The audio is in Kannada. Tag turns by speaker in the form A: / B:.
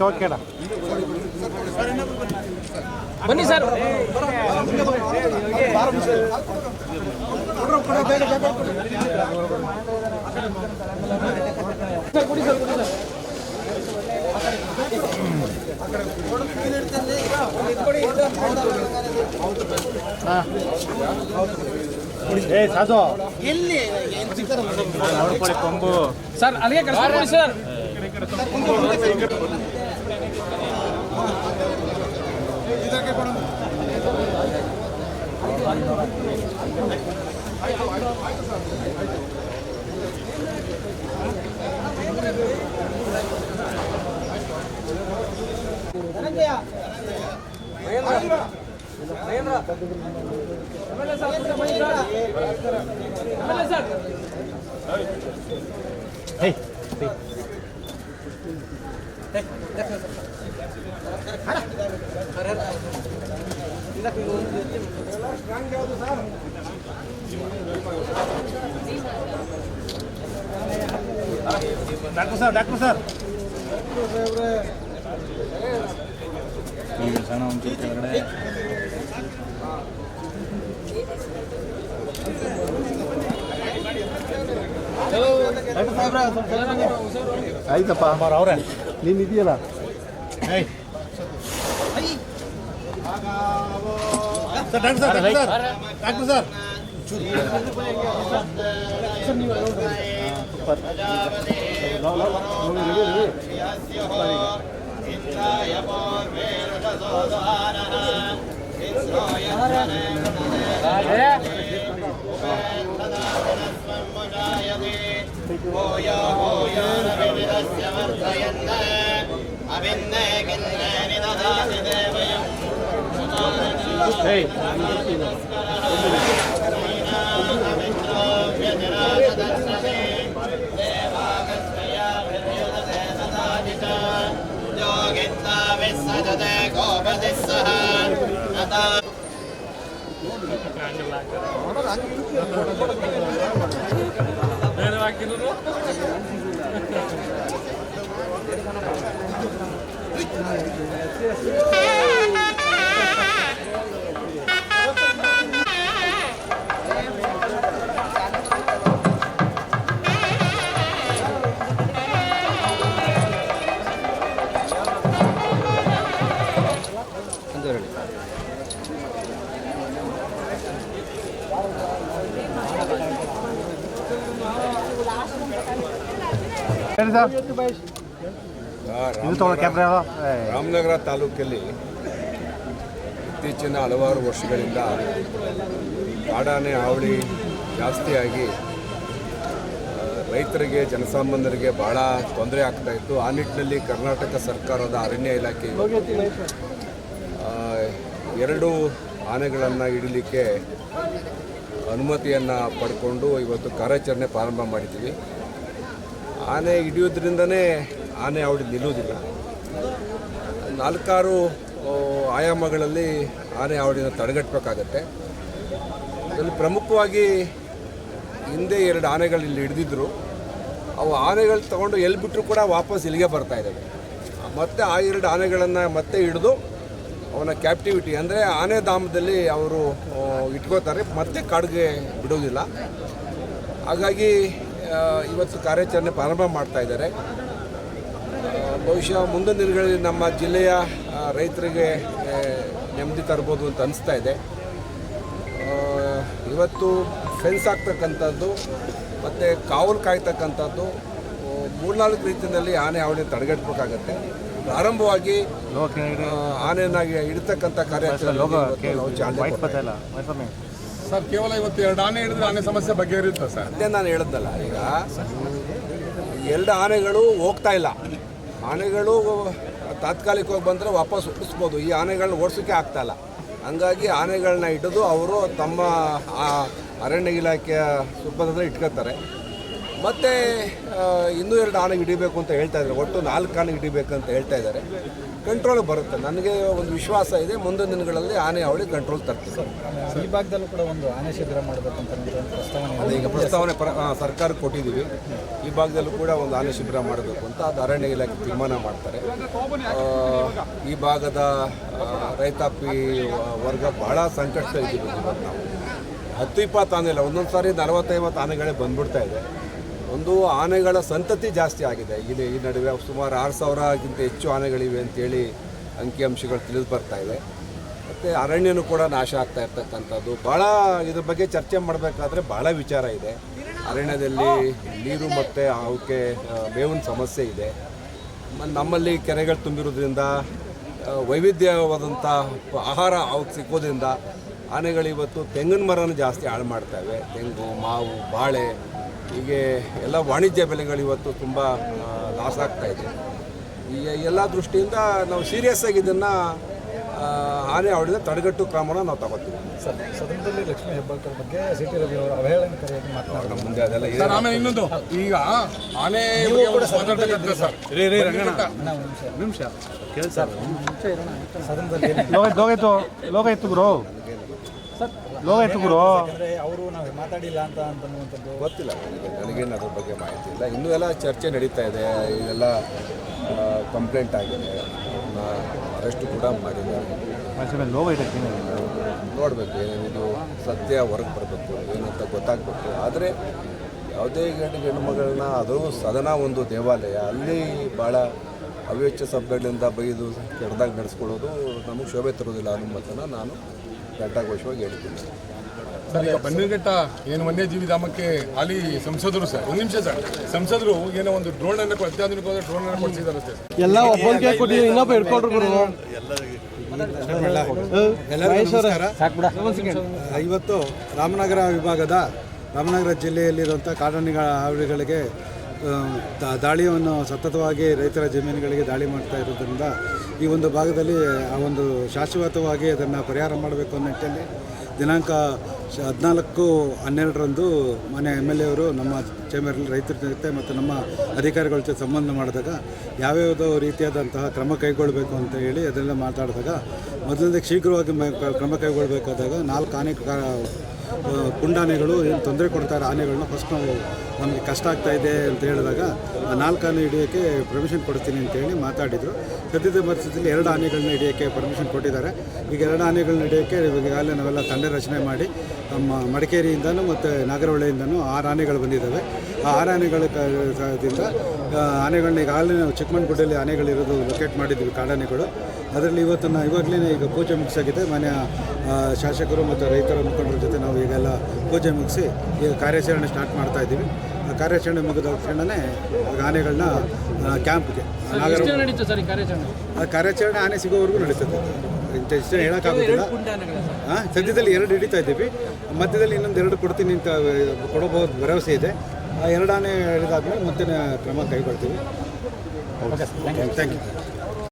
A: ಓಕೆ ಬನ್ನಿ ಸರ್. ಸಾಧು ಎಲ್ಲಿ ನೋಡ್ಕೊಳ್ಳಿ ಕೊಂಬು ಸರ್, ಅಲ್ಲಿಗೆ ಕಳಿಸ್ಕೊಡಿ ಸರ್. ಡಾಕ್ಟರ್ ಸರ್ ಸಣ್ಣ ಒಂಚೂರು ಕೆಳಗಡೆ ಆಯ್ತಪ್ಪ ಅವ್ರೆ, ನೀನು ಇದೆಯಲ್ಲ. ಡಾಕ್ಟರ್ ಸರ್
B: ರಾಮನಗರ ತಾಲೂಕಲ್ಲಿ ಇತ್ತೀಚಿನ ಹಲವಾರು ವರ್ಷಗಳಿಂದ ಕಾಡಾನೆ ಹಾವಳಿ ಜಾಸ್ತಿಯಾಗಿ ರೈತರಿಗೆ, ಜನಸಾಮಾನ್ಯರಿಗೆ ಭಾಳ ತೊಂದರೆ ಆಗ್ತಾಯಿತ್ತು. ಆ ನಿಟ್ಟಿನಲ್ಲಿ ಕರ್ನಾಟಕ ಸರ್ಕಾರದ ಅರಣ್ಯ ಇಲಾಖೆ 2 ಆನೆಗಳನ್ನು ಹಿಡೀಲಿಕ್ಕೆ ಅನುಮತಿಯನ್ನು ಪಡ್ಕೊಂಡು ಇವತ್ತು ಕಾರ್ಯಾಚರಣೆ ಪ್ರಾರಂಭ ಮಾಡಿದ್ದೀವಿ. ಆನೆ ಹಿಡಿಯೋದ್ರಿಂದನೇ ಆನೆ ಹಾವಳಿ ನಿಲ್ಲುವುದಿಲ್ಲ. 4-6 ಆಯಾಮಗಳಲ್ಲಿ ಆನೆ ಹಾವಳಿನ ತಡೆಗಟ್ಟಬೇಕಾಗತ್ತೆ. ಅದರಲ್ಲಿ ಪ್ರಮುಖವಾಗಿ ಹಿಂದೆ 2 ಆನೆಗಳು ಇಲ್ಲಿ ಹಿಡಿದಿದ್ರು. ಅವು ಆನೆಗಳು ತೊಗೊಂಡು ಎಲ್ಲಿ ಬಿಟ್ಟರು ಕೂಡ ವಾಪಸ್ ಇಲ್ಲಿಗೆ ಬರ್ತಾ ಇದ್ದಾವೆ. ಮತ್ತು ಆ 2 ಆನೆಗಳನ್ನು ಮತ್ತೆ ಹಿಡಿದು ಅವನ ಕ್ಯಾಪ್ಟಿವಿಟಿ ಅಂದರೆ ಆನೆ ಧಾಮದಲ್ಲಿ ಅವರು ಇಟ್ಕೋತಾರೆ, ಮತ್ತೆ ಕಾಡಿಗೆ ಬಿಡೋದಿಲ್ಲ. ಹಾಗಾಗಿ ಇವತ್ತು ಕಾರ್ಯಾಚರಣೆ ಪ್ರಾರಂಭ ಮಾಡ್ತಾ ಇದ್ದಾರೆ. ಬಹುಶಃ ಮುಂದಿನ ದಿನಗಳಲ್ಲಿ ನಮ್ಮ ಜಿಲ್ಲೆಯ ರೈತರಿಗೆ ನೆಮ್ಮದಿ ತರ್ಬೋದು ಅಂತ ಅನಿಸ್ತಾ ಇದೆ. ಇವತ್ತು ಫೆನ್ಸ್ ಆಗ್ತಕ್ಕಂಥದ್ದು ಮತ್ತು ಕಾವಲು ಕಾಯ್ತಕ್ಕಂಥದ್ದು 3-4 ರೀತಿಯಲ್ಲಿ ಆನೆ ಹಾವಳಿ ತಡೆಗಟ್ಟಬೇಕಾಗತ್ತೆ. ಪ್ರಾರಂಭವಾಗಿ ಆನೆಯನ್ನಾಗಿ ಹಿಡಿತಕ್ಕಂಥ ಕಾರ್ಯಾಚರಣೆ
C: ಸರ್, ಕೇವಲ ಇವತ್ತು 2 ಆನೆ ಹಿಡಿದ್ರೆ ಆನೆ ಸಮಸ್ಯೆ ಬಗೆಹರಿಯುತ್ತೆ ಸರ್?
B: ಅದೇ ನಾನು ಹೇಳಿದ್ದಲ್ಲ, ಈಗ 2 ಆನೆಗಳು ಹೋಗ್ತಾ ಇಲ್ಲ. ಆನೆಗಳು ತಾತ್ಕಾಲಿಕವಾಗಿ ಬಂದರೆ ವಾಪಸ್ ಓಡಿಸ್ಬೋದು. ಈ ಆನೆಗಳನ್ನ ಓಡಿಸೋಕ್ಕೆ ಆಗ್ತಾಯಿಲ್ಲ. ಹಂಗಾಗಿ ಆನೆಗಳನ್ನ ಹಿಡಿದು ಅವರು ತಮ್ಮ ಅರಣ್ಯ ಇಲಾಖೆಯ ಸುಪ್ಪದಲ್ಲಿ ಇಟ್ಕೊತಾರೆ. ಮತ್ತು ಇನ್ನೂ 2 ಆನೆಗೆ ಹಿಡಿಬೇಕು ಅಂತ ಹೇಳ್ತಾ ಇದ್ದಾರೆ. ಒಟ್ಟು 4 ಆನೆಗೆ ಹಿಡಿಬೇಕು ಅಂತ ಹೇಳ್ತಾ ಇದ್ದಾರೆ. ಕಂಟ್ರೋಲಿಗೆ ಬರುತ್ತೆ. ನನಗೆ ಒಂದು ವಿಶ್ವಾಸ ಇದೆ, ಮುಂದಿನ ದಿನಗಳಲ್ಲಿ ಆನೆ ಅವಳಿ ಕಂಟ್ರೋಲ್ ತರ್ತೀವಿ.
A: ಈ ಭಾಗದಲ್ಲೂ ಕೂಡ ಒಂದು ಆನೆ ಶಿಬಿರ ಮಾಡಬೇಕಂತ ಪ್ರಸ್ತಾವನೆ
B: ಅದೇ ಈಗ ಪ್ರಸ್ತಾವನೆ ಸರ್ಕಾರಕ್ಕೆ ಕೊಟ್ಟಿದ್ದೀವಿ. ಈ ಭಾಗದಲ್ಲೂ ಕೂಡ ಒಂದು ಆನೆ ಶಿಬಿರ ಮಾಡಬೇಕು ಅಂತ ಅದು ಅರಣ್ಯ ಇಲಾಖೆ ತೀರ್ಮಾನ ಮಾಡ್ತಾರೆ. ಈ ಭಾಗದ ರೈತಾಪಿ ವರ್ಗ ಭಾಳ ಸಂಕಷ್ಟದಲ್ಲಿದ್ದೀವಿ. ನಾವು 10-20 ಆನೆ ಇಲ್ಲ, ಒಂದೊಂದು ಸಾರಿ 40-50 ಆನೆಗಳೇ ಬಂದ್ಬಿಡ್ತಾ ಇದೆ. ಒಂದು ಆನೆಗಳ ಸಂತತಿ ಜಾಸ್ತಿ ಆಗಿದೆ. ಈ ನಡುವೆ ಸುಮಾರು 6,000ಕ್ಕಿಂತ ಹೆಚ್ಚು ಆನೆಗಳಿವೆ ಅಂತೇಳಿ ಅಂಕಿಅಂಶಗಳು ತಿಳಿದು ಬರ್ತಾ ಇದೆ. ಮತ್ತು ಅರಣ್ಯನೂ ಕೂಡ ನಾಶ ಆಗ್ತಾ ಇರ್ತಕ್ಕಂಥದ್ದು. ಭಾಳ ಇದ್ರ ಬಗ್ಗೆ ಚರ್ಚೆ ಮಾಡಬೇಕಾದ್ರೆ ಭಾಳ ವಿಚಾರ ಇದೆ. ಅರಣ್ಯದಲ್ಲಿ ನೀರು ಮತ್ತು ಅವಕ್ಕೆ ಮೇವಿನ ಸಮಸ್ಯೆ ಇದೆ. ನಮ್ಮಲ್ಲಿ ಕೆರೆಗಳು ತುಂಬಿರೋದ್ರಿಂದ ವೈವಿಧ್ಯವಾದಂಥ ಆಹಾರ ಅವಕ್ಕೆ ಸಿಕ್ಕೋದ್ರಿಂದ ಆನೆಗಳಿವತ್ತು ತೆಂಗಿನ ಮರನ ಜಾಸ್ತಿ ಹಾಳು ಮಾಡ್ತವೆ. ತೆಂಗು, ಮಾವು, ಬಾಳೆ ಹೀಗೆ ಎಲ್ಲ ವಾಣಿಜ್ಯ ಬೆಳೆಗಳು ಇವತ್ತು ತುಂಬ ಲಾಸ್ ಆಗ್ತಾಯಿದೆ. ಈ ಎಲ್ಲ ದೃಷ್ಟಿಯಿಂದ ನಾವು ಸೀರಿಯಸ್ ಆಗಿ ಇದನ್ನು ಆನೆ ಅವಳಿಂದ ತಡೆಗಟ್ಟು ಕ್ರಮನ ನಾವು ತಗೋತೀವಿ.
A: ಸದನದಲ್ಲಿ ಲಕ್ಷ್ಮೀ ಹೆಬ್ಬಾಳ್ಕರ್ ಬಗ್ಗೆ ಸಿಟಿ ರವಿ ಅವರು ಅವಹೇಳನಕಾರಿಯಾಗಿ ಮಾತನಾಡೋದು
B: ನಮ್ಮ ಮುಂದೆ ಅದೆಲ್ಲ ಇದೆ.
C: ಸರ್, ಆಮೇಲೆ ಇನ್ನೊಂದು, ಈಗ ಆನೆ ಮಾತಾಡ್ತಕ್ಕಂಥ ಸರ್
A: ನಿಮಿಷ ಸದನದಲ್ಲಿ ಲೋಗಾಯ್ತು ಗುರು ಅಂದರೆ ಅವರು ನಾವು ಮಾತಾಡಿಲ್ಲ ಅಂತನ್ನುವಂಥದ್ದು
B: ಗೊತ್ತಿಲ್ಲ ನನಗೇನು ಅದ್ರ ಬಗ್ಗೆ ಮಾಹಿತಿ ಇಲ್ಲ. ಇನ್ನೂ ಎಲ್ಲ ಚರ್ಚೆ ನಡೀತಾ ಇದೆ. ಇದೆಲ್ಲ ಕಂಪ್ಲೇಂಟ್ ಆಗಿದೆ, ಅರೆಸ್ಟು ಕೂಡ ಮಾಡಿದ್ದಾರೆ. ನೋಡಬೇಕು, ಏನೇನಿದು ಸತ್ಯ ಹೊರಗೆ ಬರಬೇಕು, ಏನಂತ ಗೊತ್ತಾಗಬೇಕು. ಆದರೆ ಯಾವುದೇ ಹೆಣ್ಣು ಮಗಳನ್ನ, ಅದು ಸದನ ಒಂದು ದೇವಾಲಯ, ಅಲ್ಲಿ ಭಾಳ ಅವ್ಯಚ್ಛ ಶಬ್ದಗಳಿಂದ ಬೈದು ಕೆಟ್ಟದಾಗಿ ನಡೆಸ್ಕೊಳ್ಳೋದು ನಮಗೆ ಶೋಭೆ ತರೋದಿಲ್ಲ ಅನ್ನೋ ಮಾತನ್ನು ನಾನು ಘಂಟಾಘೋಷವಾಗಿ ಹೇಳ್ತೀನಿ.
C: ಸರ್, ಈಗ ಬನ್ನಿರ್ಘಟ್ಟ ಏನು ವನ್ಯಜೀವಿ ಧಾಮಕ್ಕೆ ಅಲ್ಲಿ ಸಂಸದರು ಸರ್, ಒಂದು ನಿಮಿಷ ಸರ್, ಸಂಸದರು ಏನೋ ಒಂದು ಡ್ರೋನನ್ನು ಅತ್ಯಾಧುನಿಕವಾದ ಡ್ರೋನನ್ನು ಕೊಡಿಸಿದ್ದಾರೆ ಸರ್.
D: ಎಲ್ಲ ಒಬ್ಬರಿಗೆ ಕೊಟ್ಟು ಇನ್ನೊಬ್ಬ ಹಿಡ್ಕೊಂಡ್ರು. ಇವತ್ತು ರಾಮನಗರ ವಿಭಾಗದ ರಾಮನಗರ ಜಿಲ್ಲೆಯಲ್ಲಿರುವಂಥ ಕಾಡಾನೆಗಳ ಹಾವಳಿಗಳಿಗೆ ದಾಳಿಯನ್ನು ಸತತವಾಗಿ ರೈತರ ಜಮೀನುಗಳಿಗೆ ದಾಳಿ ಮಾಡ್ತಾ ಇರೋದ್ರಿಂದ ಈ ಒಂದು ಭಾಗದಲ್ಲಿ ಆ ಒಂದು ಶಾಶ್ವತವಾಗಿ ಅದನ್ನು ಪರಿಹಾರ ಮಾಡಬೇಕು ಅನ್ನೋ ನಿಟ್ಟಿನಲ್ಲಿ ದಿನಾಂಕ 14/12 ಮಾನ್ಯ MLA ಅವರು ನಮ್ಮ ಚೇಂಬರಲ್ಲಿ ರೈತರ ಜೊತೆ ಮತ್ತು ನಮ್ಮ ಅಧಿಕಾರಿಗಳ ಜೊತೆ ಸಂಬಂಧ ಮಾಡಿದಾಗ ಯಾವ್ಯಾವುದೋ ರೀತಿಯಾದಂತಹ ಕ್ರಮ ಕೈಗೊಳ್ಳಬೇಕು ಅಂತ ಹೇಳಿ ಅದೆಲ್ಲ ಮಾತಾಡಿದಾಗ ಮೊದಲನೇದಾಗಿ ಶೀಘ್ರವಾಗಿ ಕ್ರಮ ಕೈಗೊಳ್ಳಬೇಕಾದಾಗ 4 ಆನೆ ಪುಂಡಾನೆಗಳು ಏನು ತೊಂದರೆ ಕೊಡ್ತಾರೆ ಆನೆಗಳನ್ನ ಫಸ್ಟ್ ನಾವು ನಮಗೆ ಕಷ್ಟ ಆಗ್ತಾಯಿದೆ ಅಂತ ಹೇಳಿದಾಗ ಆ 4 ಆನೆ ಹಿಡಿಯೋಕ್ಕೆ ಪರ್ಮಿಷನ್ ಕೊಡ್ತೀನಿ ಅಂತೇಳಿ ಮಾತಾಡಿದರು. ಸದ್ಯದ ಪರಿಸ್ಥಿತಿಯಲ್ಲಿ 2 ಆನೆಗಳನ್ನ ಹಿಡಿಯೋಕ್ಕೆ ಪರ್ಮಿಷನ್ ಕೊಟ್ಟಿದ್ದಾರೆ. ಈಗ 2 ಆನೆಗಳನ್ನ ಹಿಡಿಯೋಕ್ಕೆ ಈಗಾಗಲೇ ನಾವೆಲ್ಲ ತಂಡ ರಚನೆ ಮಾಡಿ ನಮ್ಮ ಮಡಿಕೇರಿಯಿಂದನೂ ಮತ್ತು ನಾಗರಹೊಳೆಯಿಂದನೂ 6 ಆನೆಗಳು ಬಂದಿದ್ದಾವೆ. ಆ 6 ಆನೆಗಳ ಆನೆಗಳನ್ನ ಈಗಾಗಲೇ ನಾವು ಚಿಕ್ಕಮಂಗ್ಳಗುಡ್ಡಲ್ಲಿ ಆನೆಗಳಿರೋದು ಲೊಕೇಟ್ ಮಾಡಿದ್ವಿ, ಕಾಡಾನೆಗಳು. ಅದರಲ್ಲಿ ಇವಾಗಲೇ ಈಗ ಪೂಜೆ ಮುಗಿಸಾಗಿದೆ. ಮಾನ್ಯ ಶಾಸಕರು ಮತ್ತು ರೈತರ ಮುಖಂಡರ ಜೊತೆ ನಾವು ಈಗೆಲ್ಲ ಪೂಜೆ ಮುಗಿಸಿ ಈಗ ಕಾರ್ಯಾಚರಣೆ ಸ್ಟಾರ್ಟ್ ಮಾಡ್ತಾ ಇದ್ದೀವಿ. ಆ ಕಾರ್ಯಾಚರಣೆ ಮುಗಿದ ತಕ್ಷಣವೇ ಆನೆಗಳನ್ನ ಕ್ಯಾಂಪ್ಗೆ ಕಾರ್ಯಾಚರಣೆ ಆನೆ ಸಿಗೋವರೆಗೂ ನಡೀತದೆ. ಇಷ್ಟು ಹೇಳೋಕ್ಕಾಗೋದಿಲ್ಲ. ಸದ್ಯದಲ್ಲಿ 2 ಹಿಡಿತಾ ಇದ್ದೀವಿ. ಮಧ್ಯದಲ್ಲಿ ಇನ್ನೊಂದು 2 ಕೊಡ್ತೀನಿ ಅಂತ ಕೊಡಬಹುದು ಭರವಸೆ ಇದೆ. ಆ 2 ಆನೆ ಹಿಡಿದಾದ್ಮೇಲೆ ಮುಂದಿನ ಕ್ರಮ ಕೈಗೊಳ್ತೀವಿ. Thank you.